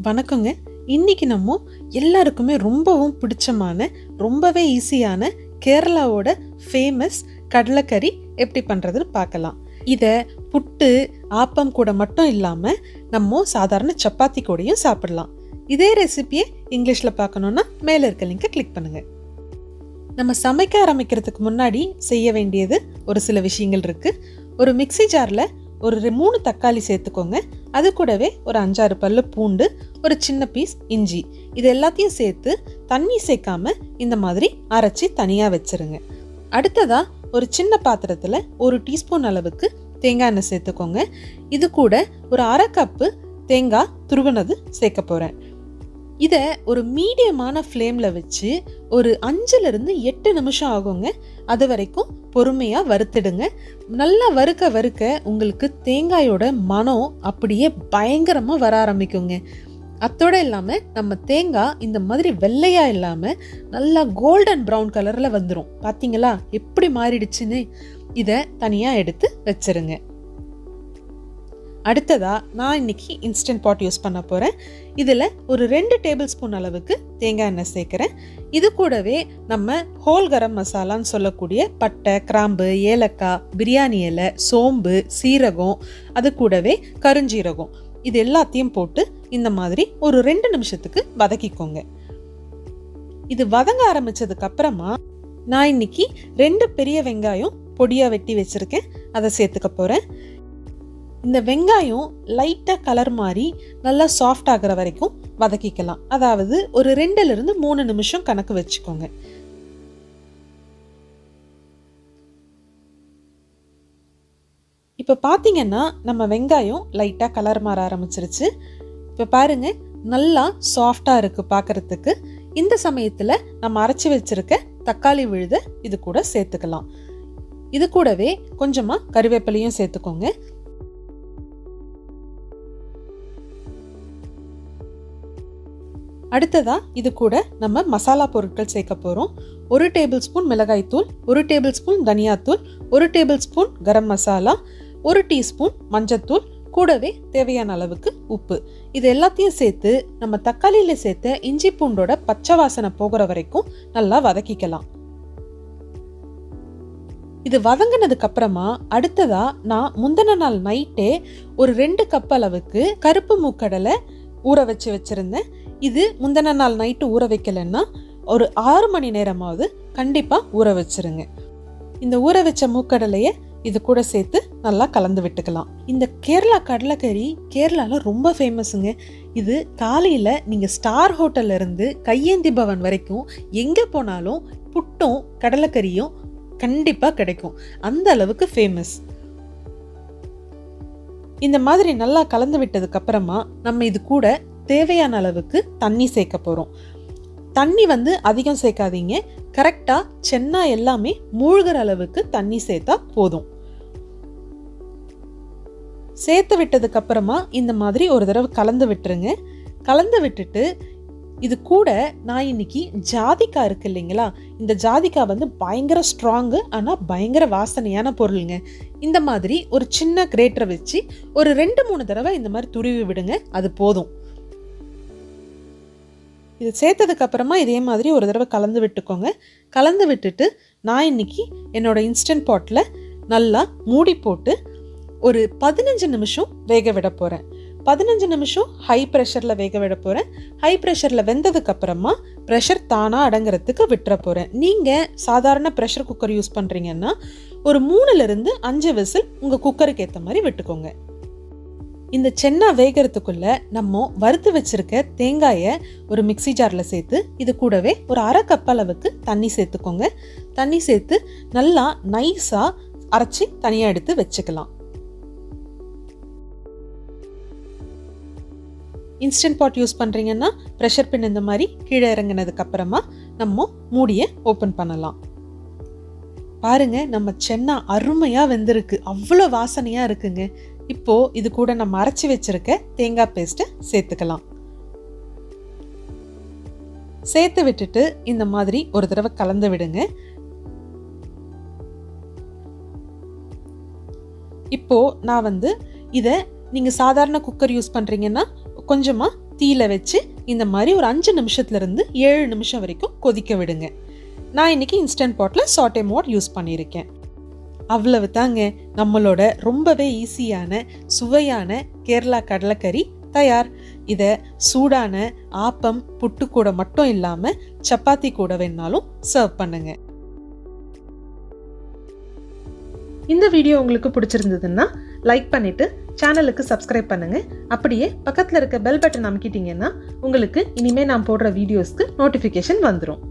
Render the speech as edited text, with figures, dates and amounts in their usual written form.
வணக்கங்க. இன்னைக்கு நம்ம எல்லாருக்குமே ரொம்பவும் பிடிச்சமான ரொம்பவே ஈஸியான கேரளாவோட ஃபேமஸ் கடலைக்கறி எப்படி பண்ணுறதுன்னு பார்க்கலாம். இதை புட்டு ஆப்பம் கூட மட்டும் இல்லாமல் நம்ம சாதாரண சப்பாத்தி கூடயும் சாப்பிடலாம். இதே ரெசிபியை இங்கிலீஷில் பார்க்கணுன்னா மேலே இருக்க லிங்கை கிளிக் பண்ணுங்கள். நம்ம சமைக்க ஆரம்பிக்கிறதுக்கு முன்னாடி செய்ய வேண்டியது ஒரு சில விஷயங்கள் இருக்குது. ஒரு மிக்ஸி ஜாரில் ஒரு 3 தக்காளி சேர்த்துக்கோங்க. அது கூடவே ஒரு 5-6 பல்லு பூண்டு, ஒரு சின்ன பீஸ் இஞ்சி, இது எல்லாத்தையும் சேர்த்து தண்ணி சேர்க்காம இந்த மாதிரி அரைச்சி தனியாக வச்சிருங்க. அடுத்ததாக ஒரு சின்ன பாத்திரத்தில் 1 டீஸ்பூன் அளவுக்கு தேங்காய் எண்ணெய் சேர்த்துக்கோங்க. இது கூட ஒரு 1/2 கப்பு தேங்காய் துருவினது சேர்க்க போகிறேன். இதை ஒரு மீடியமான ஃப்ளேமில் வச்சு ஒரு 5-8 நிமிஷம் ஆகுங்க. அது வரைக்கும் பொறுமையாக வறுத்துடுங்க. நல்லா வறுக்க உங்களுக்கு தேங்காயோட மனம் அப்படியே பயங்கரமாக வர ஆரம்பிக்குங்க. அத்தோடு இல்லாமல் நம்ம தேங்காய் இந்த மாதிரி வெள்ளையாக இல்லாமல் நல்லா கோல்டன் ப்ரௌன் கலரில் வந்துடும். பார்த்தீங்களா எப்படி மாறிடுச்சுன்னு? இதை தனியாக எடுத்து வச்சிருங்க. அடுத்ததா நான் இன்னைக்கு இன்ஸ்டன்ட் பாட் யூஸ் பண்ண போகிறேன். இதில் ஒரு 2 டேபிள் ஸ்பூன் அளவுக்கு தேங்காய் எண்ணெய் சேர்க்குறேன். இது கூடவே நம்ம ஹோல் கரம் மசாலான்னு சொல்லக்கூடிய பட்டை, கிராம்பு, ஏலக்காய், பிரியாணி இலை, சோம்பு, சீரகம், அது கூடவே கருஞ்சீரகம், இது எல்லாத்தையும் போட்டு இந்த மாதிரி ஒரு 2 நிமிஷத்துக்கு வதக்கிக்கோங்க. இது வதங்க ஆரம்பிச்சதுக்கு அப்புறமா நான் இன்னைக்கு 2 பெரிய வெங்காயம் பொடியாக வெட்டி வச்சிருக்கேன், அதை சேர்த்துக்க போகிறேன். இந்த வெங்காயம் லைட்டாக கலர் மாறி நல்லா சாஃப்ட் ஆகிற வரைக்கும் வதக்கிக்கலாம். அதாவது ஒரு 2-3 நிமிஷம் கணக்கு வச்சுக்கோங்க. இப்போ பார்த்தீங்கன்னா நம்ம வெங்காயம் லைட்டாக கலர் மாற ஆரம்பிச்சிருச்சு. இப்போ பாருங்க நல்லா சாஃப்டாக இருக்குது பார்க்கறதுக்கு. இந்த சமயத்தில் நம்ம அரைச்சி வச்சிருக்க தக்காளி விழுதை இது கூட சேர்த்துக்கலாம். இது கூடவே கொஞ்சமாக கறிவேப்பிலையும் சேர்த்துக்கோங்க. அடுத்ததா இது கூட நம்ம மசாலா பொருட்கள் சேர்க்க போகிறோம். 1 டேபிள் ஸ்பூன் மிளகாய்த்தூள், 1 டேபிள் ஸ்பூன் தனியாத்தூள், 1 table spoon garam masala, 1 teaspoon மஞ்சத்தூள், கூடவே தேவையான அளவுக்கு உப்பு. இது எல்லாத்தையும் சேர்த்து நம்ம தக்காளியில் சேர்த்த இஞ்சி பூண்டோட பச்சை வாசனை போகிற வரைக்கும் நல்லா வதக்கிக்கலாம். இது வதங்கினதுக்கு அப்புறமா அடுத்ததா நான் முந்தின நாள் நைட்டே ஒரு 2 கப் அளவுக்கு கருப்பு மூக்கடலை ஊற வச்சிருந்தேன். இது முந்தின நாள் நைட்டு ஊற வைக்கலன்னா ஒரு 6 மணி நேரமாவது கண்டிப்பாக ஊற வச்சிருங்க. இந்த ஊற வச்ச மூக்கடலையை இது கூட சேர்த்து நல்லா கலந்து விட்டுக்கலாம். இந்த கேரளா கடலைக்கறி கேரளாவில் ரொம்ப ஃபேமஸுங்க. இது காலையில் நீங்கள் ஸ்டார் ஹோட்டல்ல இருந்து கையேந்தி பவன் வரைக்கும் எங்கே போனாலும் புட்டும் கடலைக்கறியும் கண்டிப்பாக கிடைக்கும். அந்த அளவுக்கு ஃபேமஸ். இந்த மாதிரி நல்லா கலந்து விட்டதுக்கு அப்புறமா நம்ம இது கூட தேவையான அளவுக்கு தண்ணி சேர்க்க போகிறோம். தண்ணி அதிகம் சேர்க்காதீங்க. கரெக்டாக சென்னா எல்லாமே மூழ்கிற அளவுக்கு தண்ணி சேர்த்தா போதும். சேர்த்து விட்டதுக்கு அப்புறமா இந்த மாதிரி ஒரு தடவை கலந்து விட்டுருங்க. கலந்து விட்டுட்டு இது கூட நான் இன்னைக்கு ஜாதிக்காய் இருக்கு இல்லைங்களா, இந்த ஜாதிக்காய் பயங்கர ஸ்ட்ராங்கு, ஆனால் பயங்கர வாசனையான பொருளுங்க. இந்த மாதிரி ஒரு சின்ன கிரேட்டரை வச்சு ஒரு 2-3 தடவை இந்த மாதிரி துருவி விடுங்க, அது போதும். இது சேர்த்ததுக்கு அப்புறமா இதே மாதிரி ஒரு தடவை கலந்து விட்டுக்கோங்க. கலந்து விட்டுட்டு நான் இன்னைக்கு என்னோட இன்ஸ்டன்ட் பாட்டில் நல்லா மூடி போட்டு ஒரு 15 நிமிஷம் வேக விட போகிறேன். 15 நிமிஷம் ஹை ப்ரெஷரில் வேக விட போகிறேன். ஹை ப்ரெஷரில் வெந்ததுக்கு அப்புறமா ப்ரெஷர் தானாக அடங்குறதுக்கு விட்டுற போகிறேன். நீங்கள் சாதாரண ப்ரெஷர் குக்கர் யூஸ் பண்ணுறீங்கன்னா ஒரு 3-5 விசில் உங்கள் குக்கருக்கு ஏற்ற மாதிரி விட்டுக்கோங்க. இந்த சென்னா வேகிறதுக்குள்ள நம்ம வறுத்து வச்சிருக்க தேங்காயை ஒரு மிக்ஸி ஜாரில் சேர்த்து இது கூடவே ஒரு 1/2 கப் அளவுக்கு தண்ணி சேர்த்துக்கோங்க. தண்ணி சேர்த்து நல்லா நைஸாக அரைச்சி தனியாக எடுத்து வச்சுக்கலாம். இன்ஸ்டன்ட் பாட் யூஸ் பண்ணுறீங்கன்னா ப்ரெஷர் பின் இந்த மாதிரி கீழே இறங்கினதுக்கு அப்புறமா நம்ம மூடியை ஓப்பன் பண்ணலாம். பாருங்க நம்ம சென்னா அருமையாக வெந்திருக்கு, அவ்வளோ வாசனையாக இருக்குங்க. இப்போ இது கூட நம்ம அரைச்சி வச்சிருக்க தேங்காய் பேஸ்ட்டை சேர்த்துக்கலாம். சேர்த்து விட்டுட்டு இந்த மாதிரி ஒரு தடவை கலந்து விடுங்க. இப்போ நான் இதை நீங்கள் சாதாரண குக்கர் யூஸ் பண்ணுறீங்கன்னா கொஞ்சமாக தீயில வச்சு இந்த மாதிரி ஒரு 5 நிமிஷத்துலேருந்து 7 நிமிஷம் வரைக்கும் கொதிக்க விடுங்க. நான் இன்னைக்கு இன்ஸ்டன்ட் பாட்டில் சாட்டே மோட் யூஸ் பண்ணியிருக்கேன். அவ்வளவு தாங்க, நம்மளோட ரொம்பவே ஈஸியான சுவையான கேரளா கடலைக்கறி தயார். இதை சூடான ஆப்பம் புட்டு கூட மட்டும் இல்லாமல் சப்பாத்தி கூட வேணாலும் சர்வ் பண்ணுங்க. இந்த வீடியோ உங்களுக்கு பிடிச்சிருந்ததுன்னா லைக் பண்ணிட்டு சேனலுக்கு சப்ஸ்கிரைப் பண்ணுங்க. அப்படியே பக்கத்தில் இருக்க பெல் பட்டன் அமுக்கிட்டீங்கன்னா உங்களுக்கு இனிமே நான் போடுற வீடியோஸ்க்கு நோட்டிஃபிகேஷன் வந்துடும்.